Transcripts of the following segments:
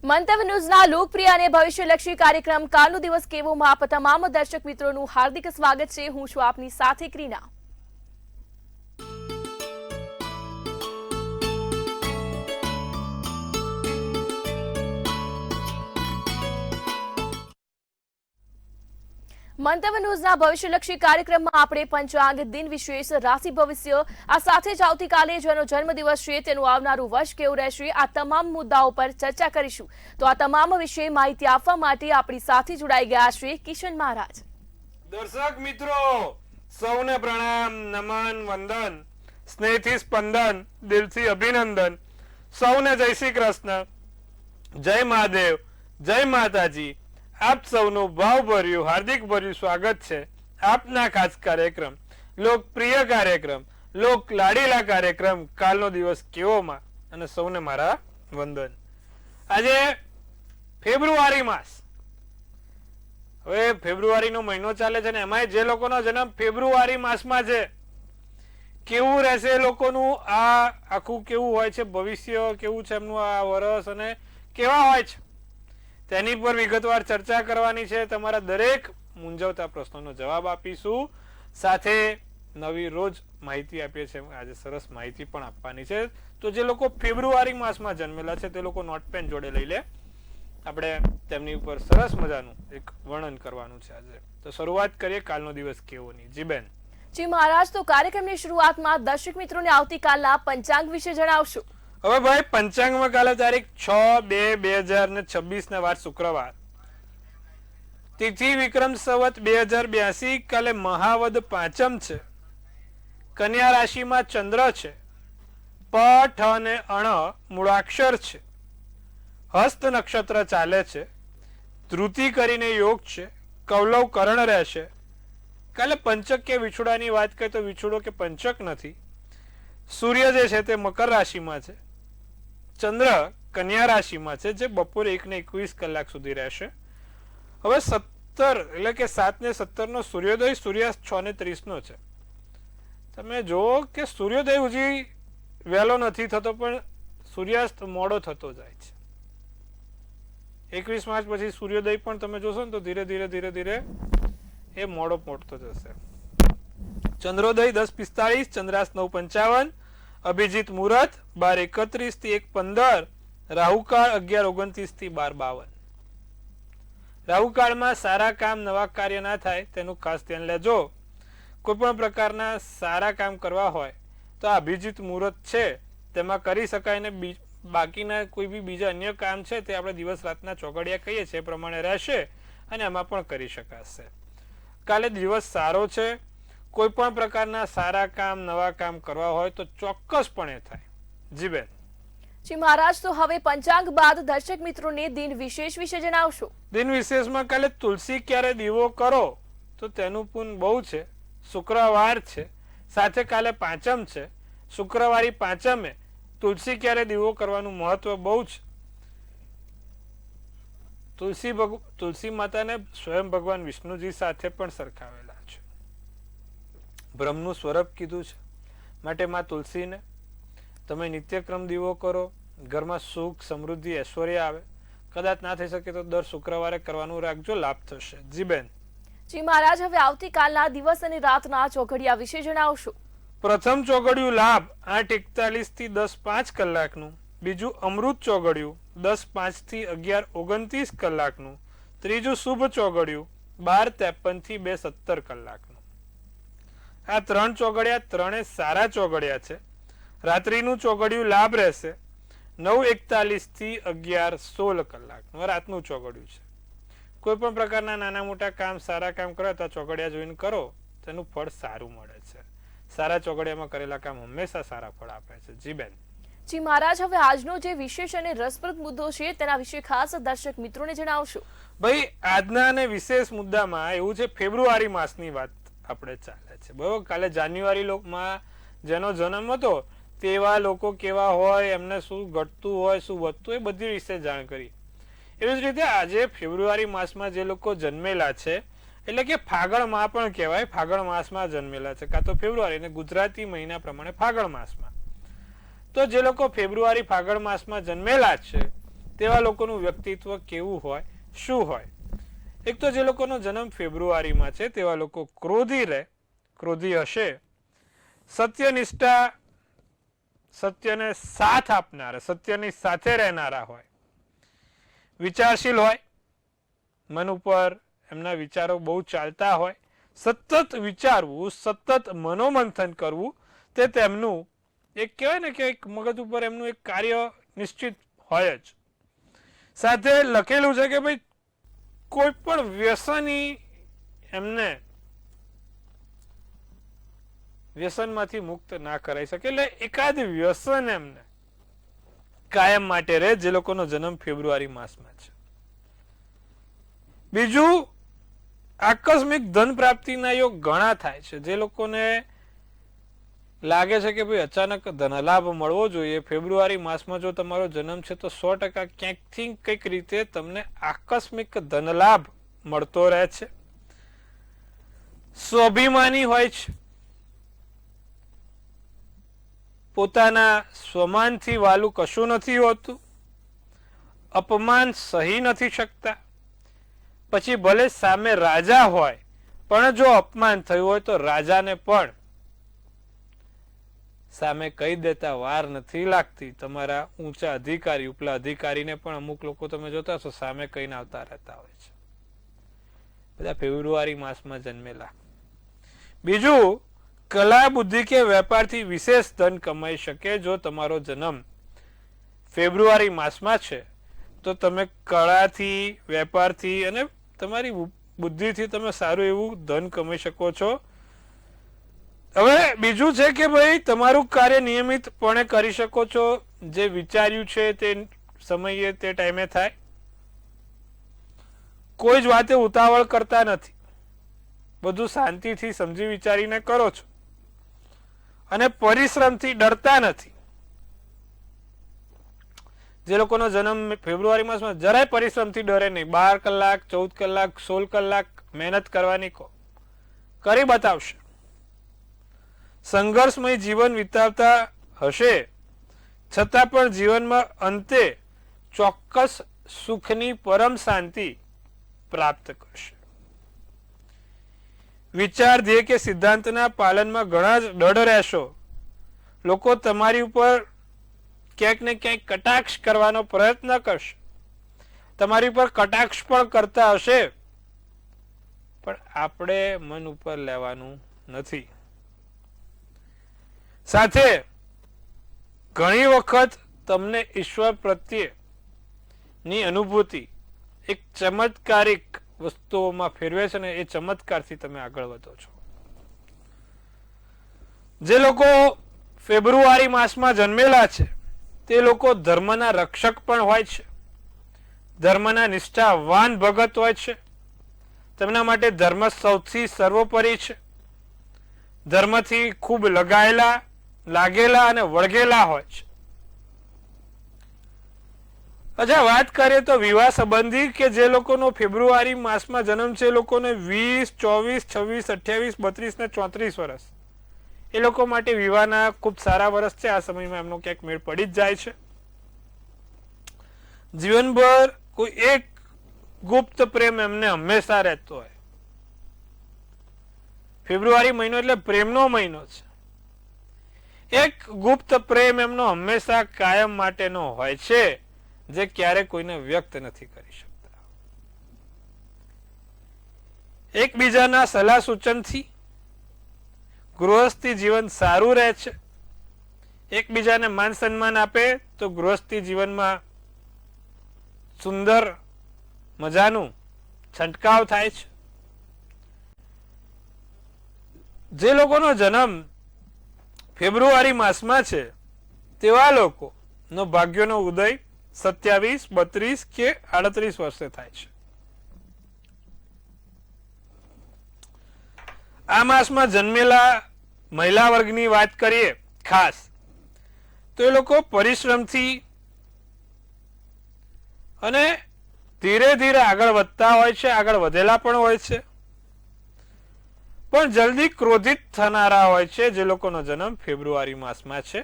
મંતવ્ય ન્યૂઝના લોકપ્રિય અને ભવિષ્યલક્ષી કાર્યક્રમ કાલનો દિવસ કેવોમાં આપ તમામ દર્શક મિત્રોનું હાર્દિક સ્વાગત છે। હું છું આપની સાથે ક્રીના। મંતવ્ય ન્યૂઝના ભવિષ્યલક્ષી કાર્યક્રમમાં આપણે પંચાંગ, દિન વિશેષ, રાશિ ભવિષ્ય, આ સાથે જ આવતીકાલે જેનો જન્મદિવસ છે તેનું આવનારું વર્ષ કેવું રહેશે, આ તમામ મુદ્દાઓ પર ચર્ચા કરીશું। તો આ તમામ વિશે માહિતી આપવા માટે આપણી સાથે જોડાઈ ગયા છે કિશન મહારાજ। દર્શક મિત્રો સૌને પ્રણામ, નમન, વંદન, સ્નેહથી સ્પંદન, દિલથી અભિનંદન। સૌને જય શ્રી કૃષ્ણ, જય મહાદેવ, જય માતાજી। આપ સૌનું ભાવભર્યું હાર્દિક ભર્યું સ્વાગત છે આપના ખાસ કાર્યક્રમ, લોકપ્રિય કાર્યક્રમ, લોક લાડીલા કાર્યક્રમ કાલનો દિવસ કેવોમાં, અને સૌને મારા વંદન। આજે ફેબ્રુઆરી માસ, હવે ફેબ્રુઆરીનો મહિનો ચાલે છે ને એમાં જે લોકોનો જન્મ ફેબ્રુઆરી માસમાં છે, કેવું રહેશે એ લોકોનું આ આખું કેવું હોય છે, ભવિષ્ય કેવું છે એમનું આ વર્ષ અને કેવા હોય છે તેની પર વિગતવાર ચર્ચા કરવાની છે। તમારા દરેક મૂંઝવતા પ્રશ્નોનો જવાબ આપીશું, સાથે નવી રોજ માહિતી આપીએ છીએ। આજે સરસ માહિતી પણ આપવાની છે। તો જે લોકો ફેબ્રુઆરી માસમાં જન્મેલા છે તે લોકો નોટ પેન જોડે લઈ લે, આપણે તેમની ઉપર સરસ મજાનું એક વર્ણન કરવાનું છે આજે। તો શરૂઆત કરીએ કાલનો દિવસ કેવોની। જી બેન। જી મહારાજ, તો કાર્યક્રમની શરૂઆતમાં દર્શક મિત્રોને આવતીકાલના પંચાંગ વિશે જણાવશો। હવે ભાઈ પંચાંગમાં કાલે તારીખ 6/2/2026 ના વાર શુક્રવાર, તિથિ વિક્રમ સંવત 2082, કાલે મહાવદ પાંચમ છે, કન્યા રાશિમાં ચંદ્ર છે, પ, ઠ અને અણ મૂળાક્ષર છે, હસ્ત નક્ષત્ર ચાલે છે, ધૃતિ કરીને યોગ છે, કૌલવ કરણ રહેશે। કાલે પંચક કે વિછુડાની વાત કરીએ તો વિછુડો કે પંચક નથી। સૂર્ય જે છે તે મકર રાશિમાં છે, ચંદ્ર કન્યા રાશિમાં છે, જે બપોરે 1:21 સુધી રહેશે। હવે 17 એટલે કે 7:17 નો સૂર્યોદય, સૂર્યાસ્ત 6:30 નો છે। તમે જુઓ કે સૂર્યોદય હજી વહેલો નથી થતો, પણ સૂર્યાસ્ત મોડો થતો જાય છે। 21 માર્ચ પછી સૂર્યોદય પણ તમે જોશો ને તો ધીરે ધીરે ધીરે ધીરે એ મોડો પડતો જશે। ચંદ્રોદય 10:45, ચંદ્રાસ્ત 9:55, અભિજીત મુહૂર્ત 12:31 થી 1:15, રાહુકાળ 11:29 થી 12:52। રાહુકાળમાં સારા કામ, નવા કાર્ય ના થાય તેનું ખાસ ધ્યાન લેજો। કોઈ પણ પ્રકારના સારા કામ કરવા હોય તો આ અભિજીત મુહૂર્ત છે તેમાં કરી શકાય, ને બાકીના કોઈ બી બીજા અન્ય કામ છે તે આપણે દિવસ રાતના ચોઘડિયા કહીએ છીએ એ પ્રમાણે રહેશે, અને એમાં પણ કરી શકાશે। કાલે દિવસ સારો છે, કોઈ પણ પ્રકારના સારા કામ, નવા કામ કરવા હોય તો ચોક્કસપણે થાય। જી બેન। જી મહારાજ, તો હવે પંચાંગ બાદ દર્શક મિત્રોને દિન વિશેષ વિશે જણાવશો। દિન વિશેષમાં કાલે તુલસી ક્યારે દીવો કરો તો તેનું પુણ્ય બહુ છે। શુક્રવાર છે, સાથે કાલે પાંચમ છે, શુક્રવારી પાંચમે તુલસી ક્યારે દીવો કરવાનું મહત્વ બહુ છે। તુલસી માતાને સ્વયં ભગવાન વિષ્ણુજી સાથે પણ સરખાવેલા છે, બ્રહ્મનું સ્વરૂપ કીધું છે, માટે માં તુલસીને તમે નિત્યક્રમ દીવો કરો, ઘરમાં સુખ, સમૃદ્ધિ, ઐશ્વર્ય આવે। કદાચ ના થઈ શકે તો દર શુક્રવારે કરવાનું રાખજો, લાભ થશે। જી બેન। જી મહારાજ, હવે આવતીકાલના દિવસ અને રાતના ચોઘડિયા વિશે જણાવશો। પ્રથમ ચોઘડિયું લાભ 8:41 થી 10:05 કલાકનું, બીજું અમૃત ચોઘડિયું 10:05 થી 11:29 કલાકનું, ત્રીજું શુભ ચોઘડિયું 12:53 થી 2:17 કલાકનું। આ ત્રણ ચોઘડિયા ત્રણે સારા ચોઘડિયા છે। રાત્રિનું ચોઘડિયું લાભ રહેશે 9:41 થી 11:16 કલાકનું, રાતનું ચોઘડિયું છે। કોઈ પણ પ્રકારના નાના મોટા કામ, સારા કામ કરો તો ચોઘડિયા જોઈને કરો, તેનું ફળ સારું મળે છે। સારા ચોઘડિયામાં કરેલા કામ હંમેશા સારા ફળ આપે છે। જી બેન। જી મહારાજ, હવે આજનો જે વિશેષ અને રસપ્રદ મુદ્દો છે તેના વિશે ખાસ દર્શક મિત્રોને જણાવશો। ભાઈ આજના અને વિશેષ મુદ્દામાં એવું છે, ફેબ્રુઆરી માસની વાત આપણે ચાલે છે, બરોબર। કાલે જાન્યુઆરી માં જેનો જન્મ હતો તેવા લોકો કેવા હોય, એમને શું ઘટતું હોય, શું વધતું, એ બધી વિશે જાણ કરી। એવી જ રીતે આજે ફેબ્રુઆરી માસમાં જે લોકો જન્મેલા છે, એટલે કે ફાગણ માસ પણ કહેવાય, ફાગણ માસમાં જન્મેલા છે, કાં તો ફેબ્રુઆરી અને ગુજરાતી મહિના પ્રમાણે ફાગણ માસમાં, તો જે લોકો ફેબ્રુઆરી ફાગણ માસમાં જન્મેલા છે તેવા લોકોનું વ્યક્તિત્વ કેવું હોય, શું હોય? એક તો જે લોકોનો જન્મ ફેબ્રુઆરીમાં છે તેવા લોકો ક્રોધી હશે, સત્યનિષ્ઠા, સત્યને સાથ આપનારા, સત્યની સાથે રહેનારા હોય, વિચારશીલ હોય, મન ઉપર એમના વિચારો બહુ ચાલતા હોય, સતત વિચારવું, સતત મનોમંથન કરવું તે તેમનું એક કહેવાય ને કે એક મગજ ઉપર એમનું એક કાર્ય નિશ્ચિત હોય જ. સાથે લખેલું છે કે ભાઈ કોઈ પણ વ્યસની એમને વ્યસનમાંથી મુક્ત ના કરાઈ શકે, એટલે એકાદ વ્યસન એમને કાયમ માટે રહે જે લોકોનો જન્મ ફેબ્રુઆરી માસમાં છે. બીજું, આકસ્મિક ધન પ્રાપ્તિના યોગ ઘણા થાય છે. જે લોકોને લાગે છે કે ભાઈ અચાનક ધનલાભ મળવો જોઈએ, ફેબ્રુઆરી માસમાં જો તમારો જન્મ છે તો 100% ક્યાંકથી કંઈક રીતે તમને આકસ્મિક ધનલાભ મળતો રહે છે. સ્વાભિમાની હોય છે, પોતાના સ્વમાનથી વાલું કશું નથી હોતું, અપમાન સહી નથી શકતા. પછી ભલે સામે રાજા હોય પણ જો અપમાન થયું હોય તો રાજાને પણ સામે કહી દેતા વાર નથી લાગતી. તમારા ઊંચા અધિકારી, ઉપલા અધિકારીને પણ અમુક લોકો તમે જોતા હશો સામે કહીને આવતા રહેતા હોય છે. બધા ફેબ્રુઆરી માસમાં જન્મેલા. બીજું, કલા, બુદ્ધિ કે વેપારથી વિશેષ ધન કમાઈ શકે. જો તમારો જન્મ ફેબ્રુઆરી માસમાં છે તો તમે કળાથી, વેપારથી અને તમારી બુદ્ધિથી તમે સારું એવું ધન કમાઈ શકો છો. હવે બીજું છે કે ભાઈ તમારું કાર્ય નિયમિતપણે કરી શકો છો. જે વિચાર્યું છે તે સમયે તે ટાઈમે થાય. કોઈ જ વાતે ઉતાવળ કરતા નથી, બધું શાંતિથી સમજી વિચારીને કરો છો અને પરિશ્રમથી ડરતા નથી. જે લોકોનો જન્મ ફેબ્રુઆરી માસમાં જરાય પરિશ્રમથી ડરે નહીં, 12 કલાક, 14 કલાક, 16 કલાક મહેનત કરવાની કરી બતાવશે. સંઘર્ષમય જીવન વિતાવતા હશે છતાં પણ જીવનમાં અંતે ચોક્કસ સુખની પરમ શાંતિ પ્રાપ્ત કરશે. વિચાર, ધ્યેય કે સિદ્ધાંતના પાલનમાં ઘણા જ દૃઢ રહેશો. લોકો તમારી ઉપર ક્યાંક ને ક્યાંક કટાક્ષ કરવાનો પ્રયત્ન કરશે, તમારી ઉપર કટાક્ષ પણ કરતા હશે, પણ આપણે મન ઉપર લેવાનું નથી. સાથે ઘણી વખત તમને ઈશ્વર પ્રત્યે ની અનુભૂતિ એક ચમત્કારિક વસ્તુઓમાં ફેરવે છે ને એ ચમત્કારથી તમે આગળ વધો છો. જે લોકો ફેબ્રુઆરી માસમાં જન્મેલા છે તે લોકો ધર્મના રક્ષક પણ હોય છે, ધર્મના નિષ્ઠાવાન ભગત હોય છે. તેમના માટે ધર્મ સૌથી સર્વોપરી છે. ધર્મથી ખૂબ લાગેલા અને વળગેલા હોય છે. અચ્છા, વાત કરીએ તો વિવાહ સંબંધી કે જે લોકોનો ફેબ્રુઆરી માસમાં જન્મ છે, એ લોકોને 20, 24, 26, 28, 32 ને 34 વર્ષ, એ લોકો માટે વિવાહના ખૂબ સારા વર્ષ છે. આ સમયમાં એમનો ક્યાંક મેળ પડી જ જાય છે. જીવનભર કોઈ એક ગુપ્ત પ્રેમ એમને હંમેશા રહેતો હોય. ફેબ્રુઆરી મહિનો એટલે પ્રેમનો મહિનો છે. એક ગુપ્ત પ્રેમ એમનો હંમેશા કાયમ માટેનો હોય છે, જે ક્યારે કોઈને વ્યક્ત નથી કરી શકતા. એકબીજાના સલાહ સૂચનથી ગૃહસ્થી જીવન સારું રહે છે. એકબીજાને માન સન્માન આપે તો ગૃહસ્થી જીવનમાં સુંદર મજાનું છંટકાવ થાય છે. જે લોકોનો જન્મ ફેબ્રુઆરી માસમાં છે તેવા લોકો નો ભાગ્યનો ઉદય 27, 32 કે 38 વર્ષે થાય છે. આ માસમાં જન્મેલા મહિલા વર્ગની વાત કરીએ ખાસ તો એ લોકો પરિશ્રમથી અને ધીરે ધીરે આગળ વધતા હોય છે, આગળ વધેલા પણ હોય છે, પણ જલ્દી ક્રોધિત થનારા હોય છે. જે લોકોનો જન્મ ફેબ્રુઆરી માસમાં છે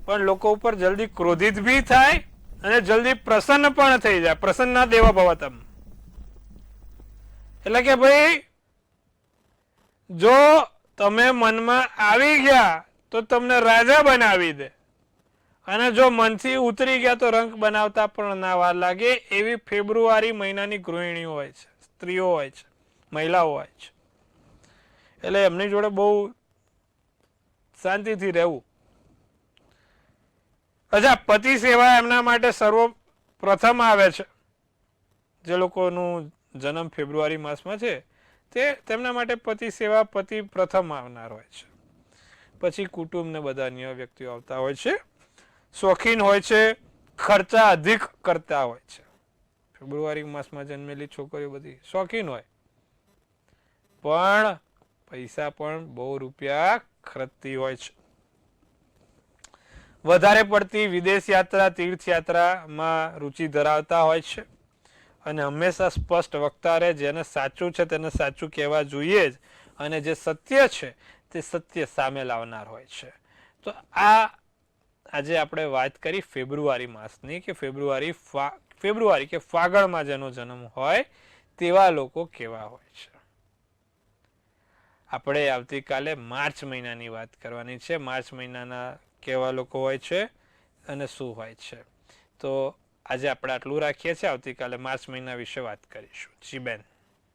પણ લોકો ઉપર જલ્દી ક્રોધિત બી થાય અને જલ્દી પ્રસન્ન પણ થઈ જાય. પ્રસન્ન દેવ ભવતમ એટલે કે ભાઈ જો તમે મનમાં આવી ગયા તો તમને રાજા બનાવી દે, અને જો મનથી ઉતરી ગયા તો રંગ બનાવતા પણ ના વાર લાગે. એવી ફેબ્રુઆરી મહિનાની ગૃહિણીઓ હોય છે, સ્ત્રીઓ હોય છે, મહિલાઓ હોય છે. એટલે એમની જોડે બહુ શાંતિથી રહેવું. અચ્છા, પતિ સેવા એમના માટે સર્વપ્રથમ આવે છે. જે લોકોનું જન્મ ફેબ્રુઆરી માસમાં છે તેમના માટે પતિ સેવા પતિ પ્રથમ આવનાર હોય છે. પછી કુટુંબ ને બધા અન્ય વ્યક્તિઓ આવતા હોય છે. શોખીન હોય છે, ખર્ચા અધિક કરતા હોય છે. ફેબ્રુઆરી માસમાં જન્મેલી છોકરીઓ બધી શોખીન હોય, પણ પૈસા પણ બહુ રૂપિયા ખર્ચતી હોય છે. વધારે પડતી વિદેશ યાત્રા, તીર્થયાત્રામાં રુચિ ધરાવતા હોય છે, અને હંમેશા સ્પષ્ટ વક્તા રહે. જેને સાચું છે તેને સાચું કહેવા જોઈએ જ, અને જે સત્ય છે તે સત્ય સામે લાવનાર હોય છે. તો આજે આપણે વાત કરી ફેબ્રુઆરી માસની, કે ફેબ્રુઆરી કે ફાગણમાં જેનો જન્મ હોય તેવા લોકો કેવા હોય છે. આપણે આવતીકાલે માર્ચ મહિનાની વાત કરવાની છે. માર્ચ મહિનાના કેવા લોકો હોય છે અને શું હોય છે. તો આજે આપણે આટલું રાખીએ છીએ. આવતીકાલે માર્ચ મહિના વિશે વાત કરીશું. જી બેન.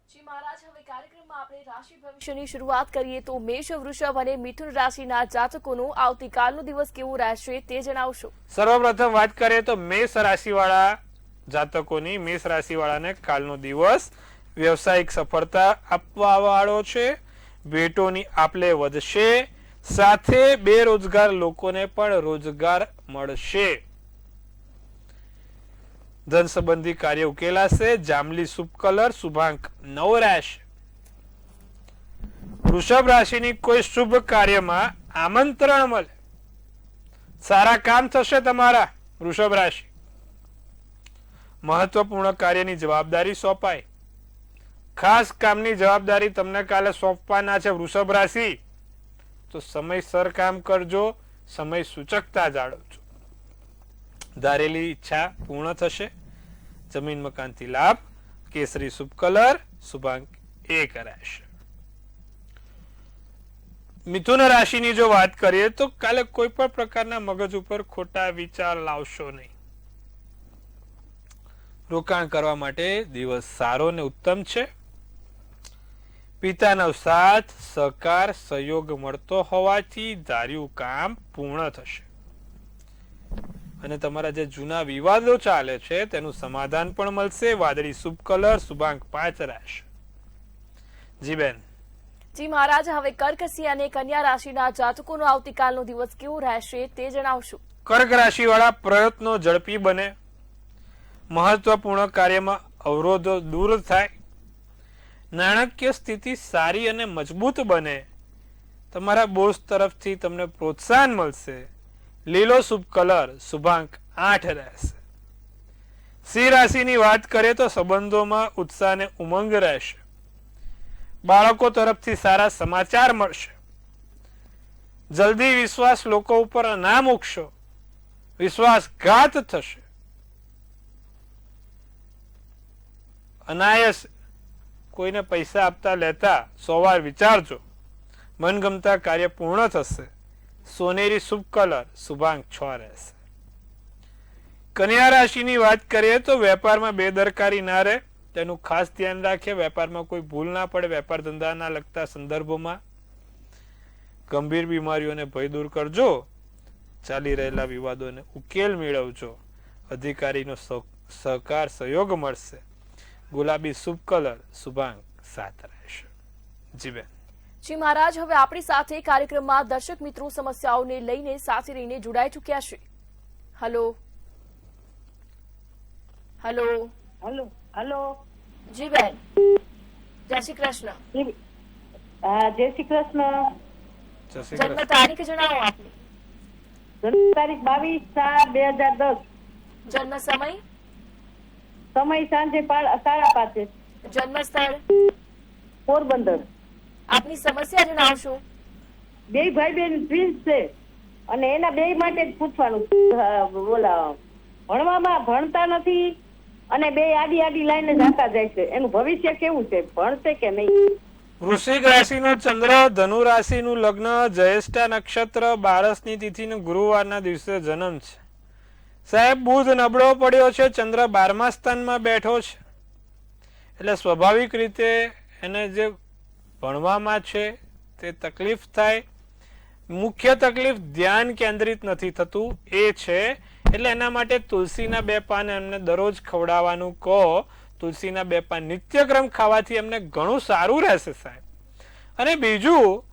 જી મહારાજ, હવે કાર્યક્રમમાં આપણે રાશિ ભવિષ્યની શરૂઆત કરીએ તો મેષ, વૃષભ અને મિથુન રાશિના જાતકોનું આવતીકાલનો દિવસ કેવો રહેશે તે જણાવશો. સર્વપ્રથમ વાત કરીએ તો મેષ રાશિવાળા જાતકોની. મેષ રાશિવાળાને કાલનો દિવસ વ્યવસાયિક સફળતા આપવા વાળો છે. ભેટોની આપલે વધશે, સાથે બેરોજગાર લોકોને પણ રોજગાર મળશે. ધન સંબંધી કાર્ય ઉકેલાશે. જાંબલી શુભ કલર, શુભાંક 9 રહેશે. વૃષભ રાશિની કોઈ શુભ કાર્યમાં આમંત્રણ મળે, સારા કામ થશે તમારા. વૃષભ રાશિ મહત્વપૂર્ણ કાર્યની જવાબદારી સોંપાય. ખાસ કામની જવાબદારી તમને કાલે સોંપવાના છે વૃષભ રાશિ. તો સમયસર કામ કરજો, સમય સૂચકતા જાળવજો. ધારેલી ઈચ્છા પૂર્ણ થશે. જમીન મકાનથી લાભ. કેસરી શુભ કલર, શુભાંક 1 રહેશે. મિથુન રાશિની જો વાત કરીએ તો કાલે કોઈ પણ પ્રકારના મગજ ઉપર ખોટા વિચાર લાવશો નહીં. રોકાણ કરવા માટે દિવસ સારો ને ઉત્તમ છે. પિતાનો સાથ, સહકાર, સહયોગ મળતો હોવાથી ધાર્યું કામ પૂર્ણ થશે. અને તમારા જે જૂના વિવાદો ચાલે છે તેનું સમાધાન પણ મળશે. વાદળી શુભ કલર, શુભાંક 5 રહેશે. જી બેન. જી મહારાજ, હવે કર્ક સિંહ અને કન્યા રાશિના જાતકોનો આવતીકાલનો દિવસ કેવો રહેશે તે જણાવશો. કર્ક રાશિવાળા પ્રયત્નો ઝડપી બને. મહત્વપૂર્ણ કાર્યમાં અવરોધો દૂર થાય. નાણાકીય સ્થિતિ સારી અને મજબૂત બને. તમારા બોસ તરફથી તમને પ્રોત્સાહન મળશે. લીલો શુભ કલર, શુભાંક 8 રહેશે. સિંહ રાશિની વાત કરીએ તો સંબંધોમાં ઉત્સાહ અને ઉમંગ રહેશે. બાળકો તરફથી સારા સમાચાર મળશે. જલ્દી વિશ્વાસ લોકો ઉપર ના મૂકશો, વિશ્વાસઘાત થશે. અનાયસ કોઈને પૈસા આપતા લેતા 100 વાર વિચારજો. મનગમતા કાર્ય પૂર્ણ થશે. સોનેરી શુભ કલર, શુભાંક 6 રહેશે. કન્યા રાશિની વાત કરીએ તો વેપારમાં બેદરકારી ના રહે, તેનું ખાસ ધ્યાન રાખીએ. વેપારમાં કોઈ ભૂલ ના પડે. વેપાર ધંધાના લગતા સંદર્ભોમાં ગંભીર બીમારીઓને ભય દૂર કરજો. ચાલી રહેલા વિવાદોને ઉકેલ મેળવજો. અધિકારીનો સહકાર, સહયોગ મળશે. ગુલાબી શુભ કલર, શુભાંક 7 રહેશે. જી બેન. જી મહારાજ, હવે આપણી સાથે કાર્યક્રમમાં દર્શક મિત્રો સમસ્યાઓને લઈને સાથે રહીને જોડાઈ ચૂક્યા છે. Hello hello hello hello. જી બેન, જય શ્રી કૃષ્ણ. જય શ્રી કૃષ્ણ. જન્મ તારીખ જણાવો આપની. જન્મ તારીખ 22/4/2010. જન્મ સમય? સમય સાંજે 5:30. જન્મ સ્થળ? પોરબંદર. આપની સમસ્યા જણાવશો. બે ભાઈ બેન ટ્વિન્સ છે અને એના બે માટે જ પૂછવાનું. બોલા ભણવામાં ભણતા નથી અને બે આડી આડી લાઈને જાતા જાય છે. એનું ભવિષ્ય કેવું છે? ભણશે કે નહીં? વૃશ્ચિક રાશિનો ચંદ્ર, ધનુ રાશિનું લગ્ન, જ્યેષ્ઠા નક્ષત્ર, 12ની તિથિ ને ગુરુવારના દિવસે જન્મ છે. સાહેબ બુધ નબળો પડ્યો છે, ચંદ્ર 12મા સ્થાનમાં બેઠો છે, એટલે સ્વાભાવિક રીતે એને જે ભણવામાં છે તે તકલીફ થાય. મુખ્ય તકલીફ ધ્યાન કેન્દ્રિત નથી થતું એ છે, એટલે એના માટે તુલસીના 2 પાન એમને દરરોજ ખવડાવવાનું કહો. તુલસીના 2 પાન નિત્યક્રમ ખાવાથી એમને ઘણું સારું રહેશે સાહેબ. અને બીજું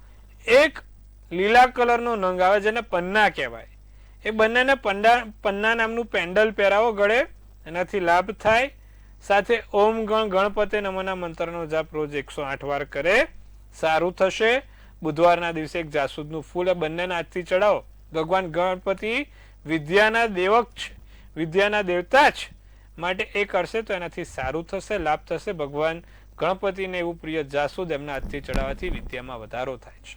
એક લીલા કલરનો નંગ આવે જેને પન્ના કહેવાય, એ બંનેને પન્ના નામનું પેન્ડલ પહેરાવો ગળે, એનાથી લાભ થાય. સાથે ઓમ ગણ ગણપતે નમઃના મંત્રનો જાપ રોજ 108 વાર કરે, સારું થશે. બુધવારના દિવસે એક જાસૂદનું ફૂલ એ બંનેના હાથથી ચડાવો. ભગવાન ગણપતિ વિદ્યાના દેવક છે, વિદ્યાના દેવતા છે, માટે એ કરશે તો એનાથી સારું થશે, લાભ થશે. ભગવાન ગણપતિને એવું પ્રિય જાસૂદ એમના હાથથી ચડાવવાથી વિદ્યામાં વધારો થાય છે.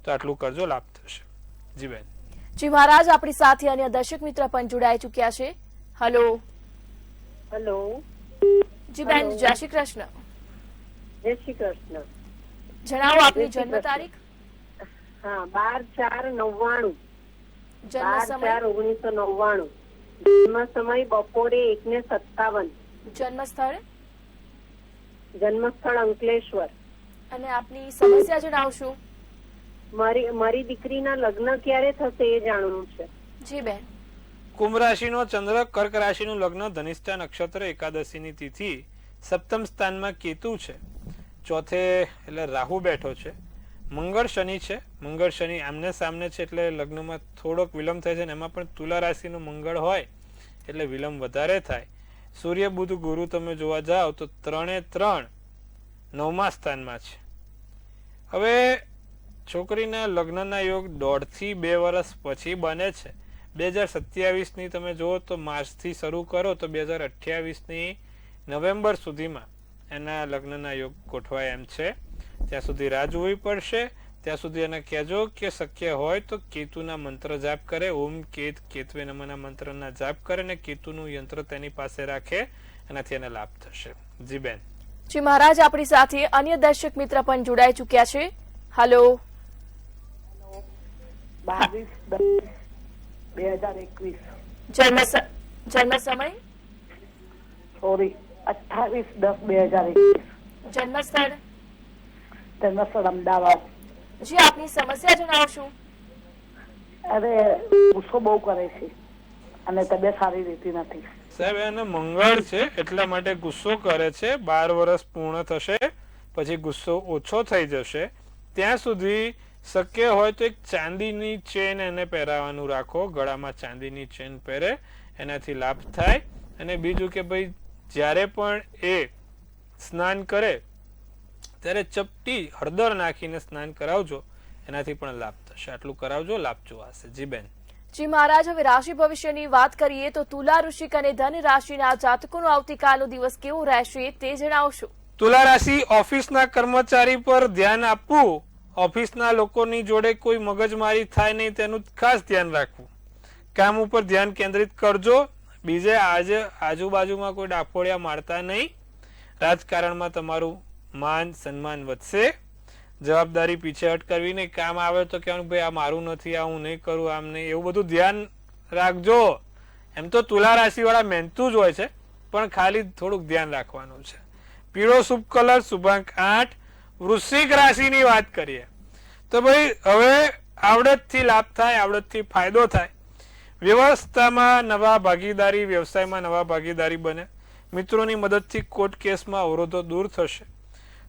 તો આટલું કરજો, લાભ થશે. જી બેન. જી મહારાજ, આપણી સાથે અન્ય દર્શક મિત્ર પણ જોડાઈ ચુક્યા છે. હલો. હેલો. જી બેન, જય શ્રી કૃષ્ણ. જય શ્રી કૃષ્ણ. જણાવો આપની જન્મ તારીખ. હા, 12/4/99. જન્મ સમય. 12/4/1999. જન્મ સમય બપોરે 1:57. જન્મ સ્થળ જન્મ સ્થળ અંકલેશ્વર. અને આપની સમસ્યા જણાવશો. મારી દીકરીના લગ્ન ક્યારે થશે એ જાણવું છે. જી બેન. કુંભ રાશિનો ચંદ્ર, કર્ક રાશિનું લગ્ન, ધનિષ્ઠા નક્ષત્ર, એકાદશીની તિથિ, સપ્તમ સ્થાનમાં કેતુ છે, ચોથે એટલે રાહુ બેઠો છે, મંગળ શનિ છે. મંગળ શનિ આમને સામને છે એટલે લગ્નમાં થોડોક વિલંબ થાય છે, અને એમાં પણ તુલા રાશિનું મંગળ હોય એટલે વિલંબ વધારે થાય. સૂર્ય બુધ ગુરુ તમે જોવા જાઓ તો 3 9મા સ્થાનમાં છે. હવે છોકરીના લગ્નના યોગ 1.5 થી 2 વર્ષ પછી બને છે. 2027ની તમે જુઓ તો માર્ચથી શરૂ કરો તો 2028ની નવેમ્બર સુધીમાં એના લગ્નના યોગ ગોઠવાય એમ છે. ત્યાં સુધી રાહ જોવી પડશે. ત્યાં સુધી એને કહેજો કે શક્ય હોય તો કેતુના મંત્ર જાપ કરે. ઓમ કેત કેતવે નમઃના મંત્રના જાપ કરે અને કેતુનું યંત્ર તેની પાસે રાખે, એનાથી એને લાભ થશે. જી બેન. જી મહારાજ, આપણી સાથે અન્ય દર્શક મિત્ર પણ જોડાઈ ચુક્યા છે. હલો. 22/10/2021. જન્મ સમય. 28/10/2021. જન્મ સ્થળ. જન્મ સ્થળ અમદાવાદ. જી આપની સમસ્યા જણાવશો. અરે ગુસ્સો બહુ કરે છે અને તબિયત સારી રહેતી નથી. સાહેબ એને મંગળ છે એટલા માટે ગુસ્સો કરે છે. 12 વર્ષ પૂર્ણ થશે પછી ગુસ્સો ઓછો થઈ જશે. ત્યાં સુધી શક્ય હોય તો એક ચાંદીની ચેન એને પહેરાવાનું રાખો. ગળામાં ચાંદીની ચેન પહેરે, એનાથી લાભ થાય. અને બીજું કે ભાઈ જ્યારે પણ એ સ્નાન કરે ત્યારે ચપટી હળદર નાખીને સ્નાન કરાવજો, એનાથી પણ લાભ થશે. આટલું કરાવજો, લાભ જોવાશે. જી બેન. જી મહારાજ, હવે રાશિ ભવિષ્યની વાત કરીએ તો તુલા, વૃશ્ચિક અને ધન રાશિના જાતકોનો આવતીકાલનો દિવસ કેવો રહેશે તે જણાવશો. તુલા રાશિ, ઓફિસના કર્મચારી પર ધ્યાન આપવું. ઓફિસના લોકોની જોડે કોઈ મગજમારી થાય નહીં તેનું ખાસ ધ્યાન રાખવું. કામ ઉપર ધ્યાન કેન્દ્રિત કરજો. બીજે આજુબાજુમાં કોઈ ડાફોડિયા મારતા નહીં. રાજકારણમાં તમારું માન સન્માન વધશે. જવાબદારી પીછેહટ કરવી નહીં. કામ આવે તો કહેવાનું ભાઈ આ મારું નથી, આ હું નહીં કરું, આમ નહીં, એવું બધું ધ્યાન રાખજો. એમ તો તુલા રાશિ વાળા મહેનતું જ હોય છે, પણ ખાલી થોડુંક ધ્યાન રાખવાનું છે. પીળો શુભ કલર, શુભાંક 8. વૃશ્ચિક રાશિની વાત કરીએ તો ભાઈ હવે આવડતથી લાભ થાય, આવડતથી ફાયદો થાય. વ્યવસ્થામાં નવા ભાગીદારી, વ્યવસાયમાં નવા ભાગીદારી બને. મિત્રોની મદદથી કોર્ટ કેસમાં અવરોધો દૂર થશે.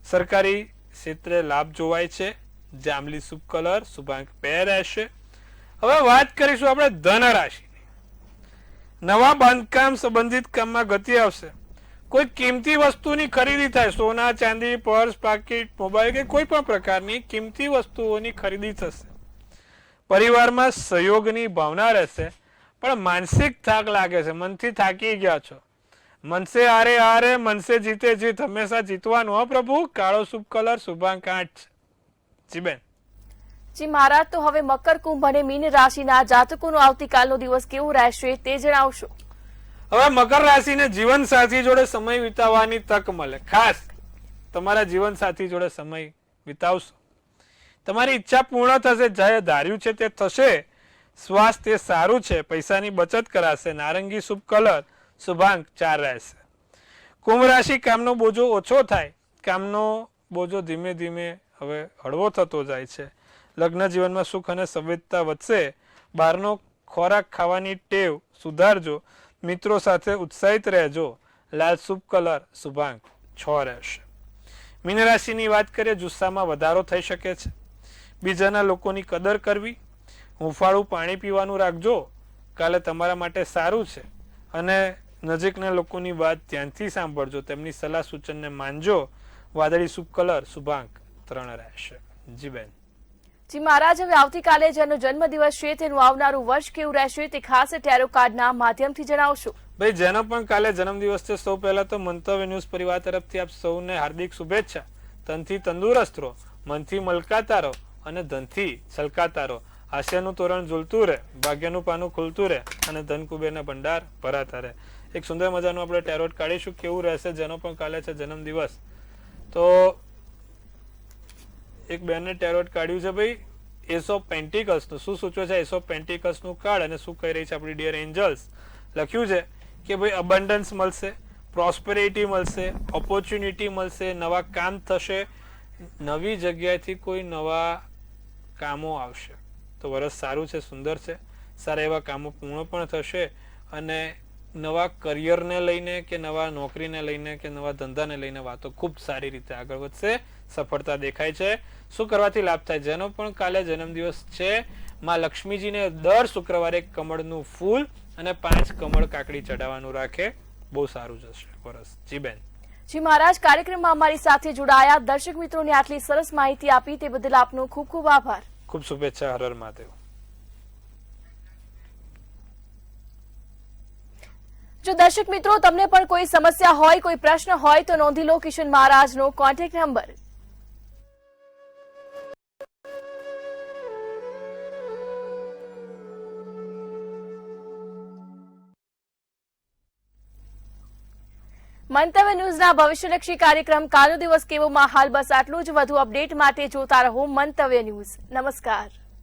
સરકારી ક્ષેત્રે લાભ જોવાય છે. જાંબલી શુભ કલર, શુભાંક 2 રહેશે. હવે વાત કરીશું આપણે ધન રાશિની. નવા બાંધકામ સંબંધિત કામમાં ગતિ આવશે. કોઈ કિંમતી વસ્તુની ખરીદી થાય. સોના, ચાંદી, પર્સ, પાકીટ, મોબાઈલ કે કોઈ પણ પ્રકારની કિંમતી વસ્તુઓની ખરીદી થશે. પરિવારમાં સહયોગની ભાવના રહેશે, પણ માનસિક થાક લાગે છે. મનથી થાકી ગયા છો. મનસે હારે હારે, મનસે જીતે જીત. હંમેશા જીતવાનું હો પ્રભુ. કાળો શુભ કલર, શુભાંક 8 છે. જી બેન. જી મહારાજ, તો હવે મકર, કુંભ અને મીન રાશિના જાતકોનો આવતીકાલનો દિવસ કેવો રહેશે તે જણાવશો. હવે મકર રાશિને જીવન સાથી જોડે સમય વિતાવવાની તક મળે. ખાસ તમારા જીવન સાથી જોડે સમય વિતાવશો, તમારી ઈચ્છા પૂર્ણ થશે, જે ધાર્યું છે તે થશે, સ્વાસ્થ્ય સારું છે, પૈસાની બચત કરાશે, નારંગી શુભ કલર, શુભાંક 4 રહેશે. કુંભ રાશિ કામનો બોજો ઓછો થાય, કામનો બોજો ધીમે ધીમે હવે હળવો થતો જાય છે. લગ્ન જીવનમાં સુખ અને સંવેદના વધશે, બહારનો ખોરાક ખાવાની ટેવ સુધારજો, મિત્રો સાથે ઉત્સાહિત રહેજો, લાલ શુભ કલર, શુભાંક 6 રહેશે. મીન રાશિની વાત કરીએ, જુસ્સામાં વધારો થઈ શકે છે, બીજાના લોકોની કદર કરવી, હુંફાળું પાણી પીવાનું રાખજો, કાલે તમારા માટે સારું છે, અને નજીકના લોકોની વાત ધ્યાનથી સાંભળજો, તેમની સલાહ સૂચનને માનજો, વાદળી શુભ કલર, શુભાંક 3 રહેશે. જી બેન. જી મહારાજ, હવે આવતીકાલે જેનો જન્મદિવસ છે તેનું આવનારું વર્ષ કેવું રહેશે તે ખાસ ટેરો કાર્ડના માધ્યમથી જણાવશો. ભાઈ, જેનો પણ કાલે જન્મદિવસ છે, સૌ પહેલા તો મંતવ્ય ન્યૂઝ પરિવાર તરફથી આપ સૌને હાર્દિક શુભેચ્છા. તનથી તંદુરસ્ત રહો, મનથી મલકાતા રહો અને ધનથી છલકાતા રહો. હાસ્યનું તોરણ ઝૂલતું રહે, ભાગ્યનું પાનું ખુલતું રહે અને ધન કુબેરના ભંડાર ભરાતા રહે. એક સુંદર મજાનું આપણે ટેરોટ કાઢીશું કેવું રહેશે જેનો પણ કાલે છે જન્મદિવસ. તો એક બેનને ટેરોટ કાઢ્યું છે ભાઈ, એસ ઓફ પેન્ટિકલ્સનું. શું સૂચવે છે એસ ઓફ પેન્ટિકલ્સનું કાર્ડ અને શું કહી રહી છે આપણી ડિયર એન્જલ્સ? લખ્યું છે કે ભાઈ અબન્ડન્સ મળશે, પ્રોસ્પેરિટી મળશે, ઓપોર્ચ્યુનિટી મળશે, નવા કામ થશે, નવી જગ્યાએથી કોઈ નવા કામો આવશે. તો વરસ સારું છે, સુંદર છે, સારા એવા કામો પૂર્ણ પણ થશે અને નવા કરિયરને લઈને કે નવા નોકરીને લઈને કે નવા ધંધાને લઈને વાતો ખૂબ સારી રીતે આગળ વધશે, સફળતા દેખાય છે. શું કરવાથી લાભ થાય? જેનો પણ કાલે જન્મદિવસ છે, માં લક્ષ્મીજીને દર શુક્રવારે કમળનું ફૂલ અને 5 કમળ કાકડી ચડાવવાનું રાખે, બહુ સારું જશે વરસ. જી બેન. જી મહારાજ, કાર્યક્રમમાં અમારી સાથે જોડાયા દર્શક મિત્રોને આટલી સરસ માહિતી આપી તે બદલ આપનો ખૂબ ખૂબ આભાર. ખૂબ શુભેચ્છા. હર હર મહાદેવ. જો દર્શક મિત્રો તમને પણ કોઈ સમસ્યા હોય, કોઈ પ્રશ્ન હોય તો નોંધી લો કિશન મહારાજનો કોન્ટેક્ટ નંબર. મંતવ્ય ન્યૂઝના ભવિષ્યલક્ષી કાર્યક્રમ કાલનો દિવસ કેવો માં હાલ બસ આટલું જ. વધુ અપડેટ માટે જોતા રહો મંતવ્ય ન્યૂઝ. નમસ્કાર.